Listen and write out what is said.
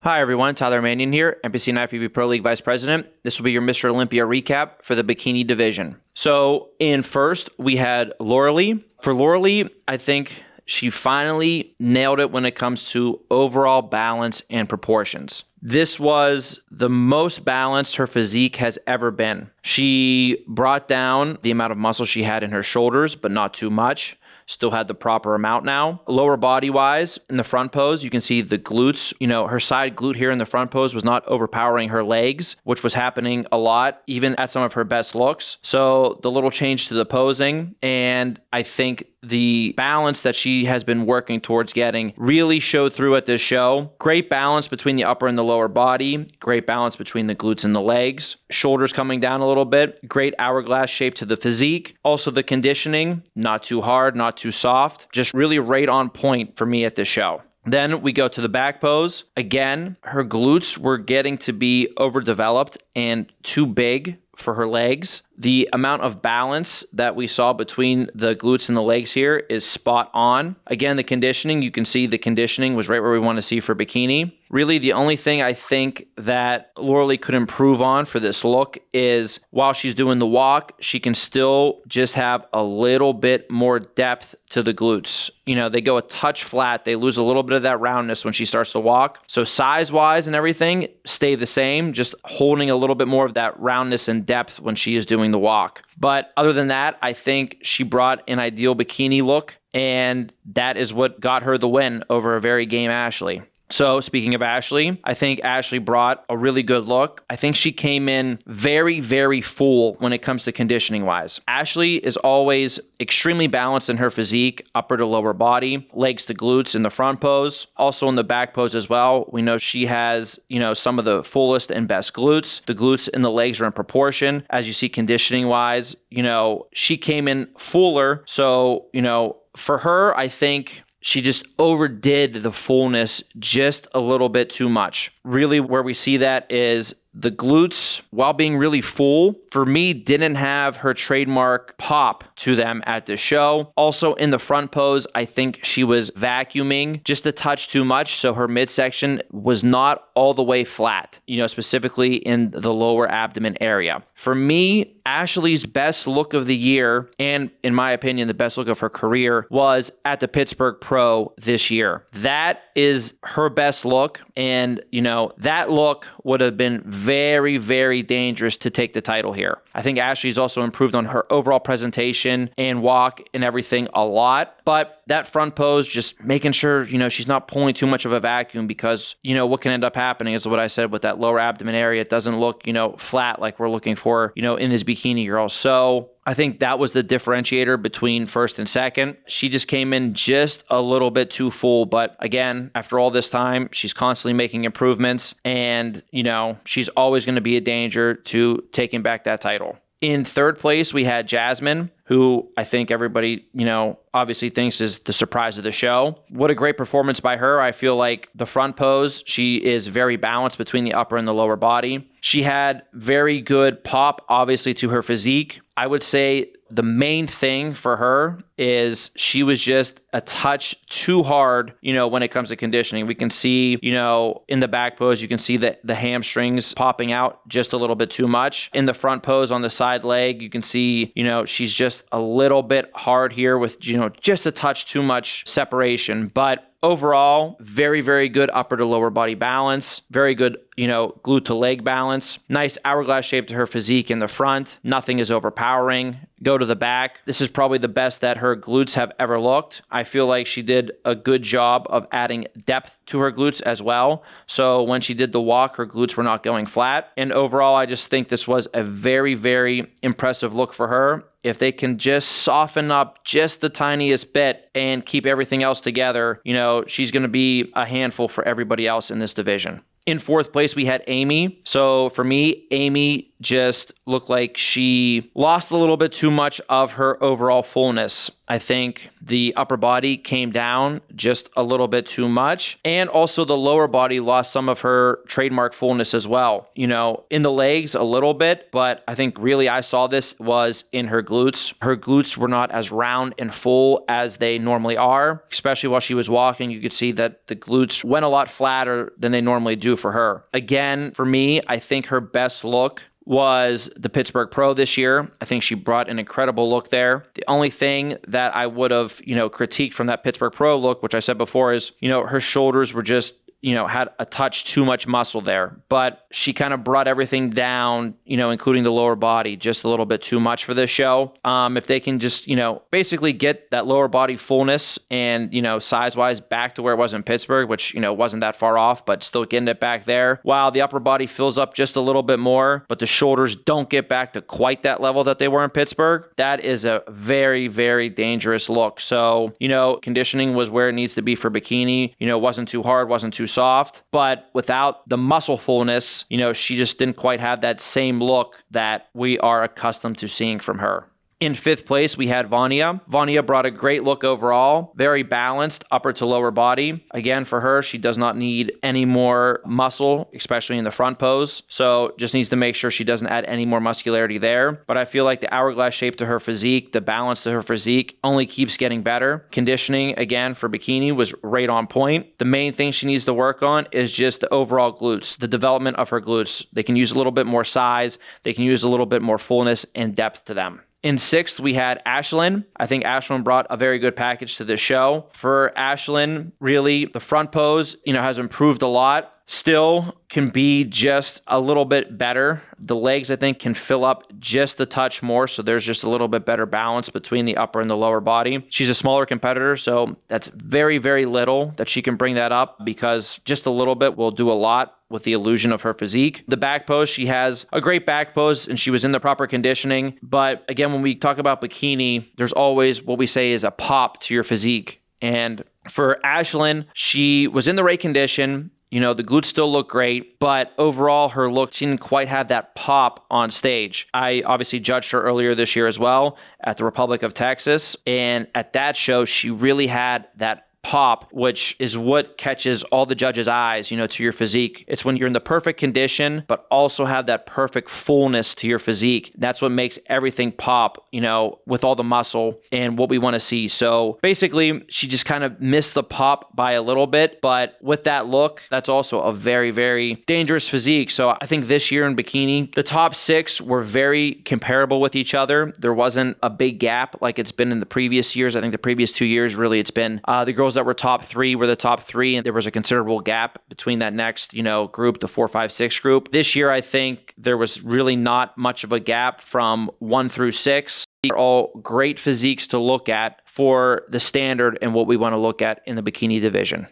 Hi everyone, Tyler Manion here, NPC and IFBB Pro League Vice President. This will be your Mr. Olympia recap for the bikini division. So in first, we had Leigh. For Leigh, I think she finally nailed it when it comes to overall balance and proportions. This was the most balanced her physique has ever been. She brought down the amount of muscle she had in her shoulders, but not too much. Still had the proper amount now. Lower body wise, in the front pose, you can see the glutes. Her side glute here in the front pose was not overpowering her legs, which was happening a lot, even at some of her best looks. So the little change to the posing, and I think the balance that she has been working towards getting really showed through at this show. Great balance between the upper and the lower body. Great balance between the glutes and the legs. Shoulders coming down a little bit. Great hourglass shape to the physique. Also the conditioning, not too hard, not too soft. Just really right on point for me at this show. Then we go to the back pose. Again, her glutes were getting to be overdeveloped and too big for her legs. The amount of balance that we saw between the glutes and the legs here is spot on. Again, the conditioning, you can see the conditioning was right where we want to see for bikini. Really, the only thing I think that Leigh could improve on for this look is while she's doing the walk, she can still just have a little bit more depth to the glutes. They go a touch flat. They lose a little bit of that roundness when she starts to walk. So size-wise and everything stay the same, just holding a little bit more of that roundness and depth when she is doing the walk. But other than that, I think she brought an ideal bikini look, and that is what got her the win over a very game Ashley. So speaking of Ashley, I think Ashley brought a really good look. I think she came in very, very full when it comes to conditioning wise. Ashley is always extremely balanced in her physique, upper to lower body, legs to glutes in the front pose, also in the back pose as well. We know she has, some of the fullest and best glutes. The glutes and the legs are in proportion. As you see conditioning wise, she came in fuller. So, for her, I think she just overdid the fullness just a little bit too much. Really, where we see that is the glutes, while being really full, for me, didn't have her trademark pop to them at the show. Also, in the front pose, I think she was vacuuming just a touch too much, so her midsection was not all the way flat, specifically in the lower abdomen area. For me, Ashley's best look of the year, and in my opinion, the best look of her career, was at the Pittsburgh Pro this year. That is her best look, and, that look would have been very, very dangerous to take the title here. I think Ashley's also improved on her overall presentation and walk and everything a lot, but that front pose, just making sure, she's not pulling too much of a vacuum, because, what can end up happening is what I said with that lower abdomen area. It doesn't look, flat like we're looking for, in this bikini girl. So I think that was the differentiator between first and second. She just came in just a little bit too full. But again, after all this time, she's constantly making improvements, and, she's always going to be a danger to taking back that title. In third place, we had Jasmine, who I think everybody, obviously thinks is the surprise of the show. What a great performance by her. I feel like the front pose, she is very balanced between the upper and the lower body. She had very good pop, obviously, to her physique. I would say the main thing for her is she was just a touch too hard, when it comes to conditioning. We can see, in the back pose, you can see that the hamstrings popping out just a little bit too much. In the front pose on the side leg, you can see, she's just a little bit hard here with, just a touch too much separation. But overall, very, very good upper to lower body balance. Very good, glute to leg balance. Nice hourglass shape to her physique in the front. Nothing is overpowering. Go to the back. This is probably the best that her glutes have ever looked. I feel like she did a good job of adding depth to her glutes as well. So when she did the walk, her glutes were not going flat. And overall, I just think this was a very, very impressive look for her. If they can just soften up just the tiniest bit and keep everything else together, she's going to be a handful for everybody else in this division. In fourth place, we had Amy. So for me, Amy just looked like she lost a little bit too much of her overall fullness. I think the upper body came down just a little bit too much. And also the lower body lost some of her trademark fullness as well. In the legs a little bit, but I think really I saw this was in her glutes. Her glutes were not as round and full as they normally are, especially while she was walking. You could see that the glutes went a lot flatter than they normally do for her. Again, for me, I think her best look was the Pittsburgh Pro this year. I think she brought an incredible look there. The only thing that I would have, critiqued from that Pittsburgh Pro look, which I said before, is, her shoulders were just had a touch too much muscle there, but she kind of brought everything down, including the lower body, just a little bit too much for this show. If they can just, basically get that lower body fullness and, size-wise back to where it was in Pittsburgh, which, wasn't that far off, but still getting it back there, while the upper body fills up just a little bit more, but the shoulders don't get back to quite that level that they were in Pittsburgh, that is a very, very dangerous look. So, conditioning was where it needs to be for bikini. Wasn't too hard, wasn't too soft, but without the muscle fullness, she just didn't quite have that same look that we are accustomed to seeing from her. In fifth place, we had Vania. Vania brought a great look overall, very balanced upper to lower body. Again, for her, she does not need any more muscle, especially in the front pose. So just needs to make sure she doesn't add any more muscularity there. But I feel like the hourglass shape to her physique, the balance to her physique only keeps getting better. Conditioning, again, for bikini was right on point. The main thing she needs to work on is just the overall glutes, the development of her glutes. They can use a little bit more size. They can use a little bit more fullness and depth to them. In sixth, we had Ashlyn. I think Ashlyn brought a very good package to this show. For Ashlyn, really, the front pose, has improved a lot. Still can be just a little bit better. The legs, I think, can fill up just a touch more, so there's just a little bit better balance between the upper and the lower body. She's a smaller competitor, so that's very, very little that she can bring that up, because just a little bit will do a lot with the illusion of her physique. The back pose, she has a great back pose and she was in the proper conditioning. But again, when we talk about bikini, there's always what we say is a pop to your physique. And for Ashlyn, she was in the right condition. The glutes still look great, but overall her look, she didn't quite have that pop on stage. I obviously judged her earlier this year as well at the Republic of Texas. And at that show, she really had that pop, which is what catches all the judges' eyes, to your physique. It's when you're in the perfect condition, but also have that perfect fullness to your physique. That's what makes everything pop, with all the muscle and what we want to see. So basically, she just kind of missed the pop by a little bit, but with that look, that's also a very, very dangerous physique. So I think this year in bikini, the top six were very comparable with each other. There wasn't a big gap like it's been in the previous years. I think the previous 2 years, really, it's been the girls that were top three were the top three, and there was a considerable gap between that next, group, the 4, 5, 6 group. This year, I think there was really not much of a gap from 1 through 6. They're all great physiques to look at for the standard and what we want to look at in the bikini division.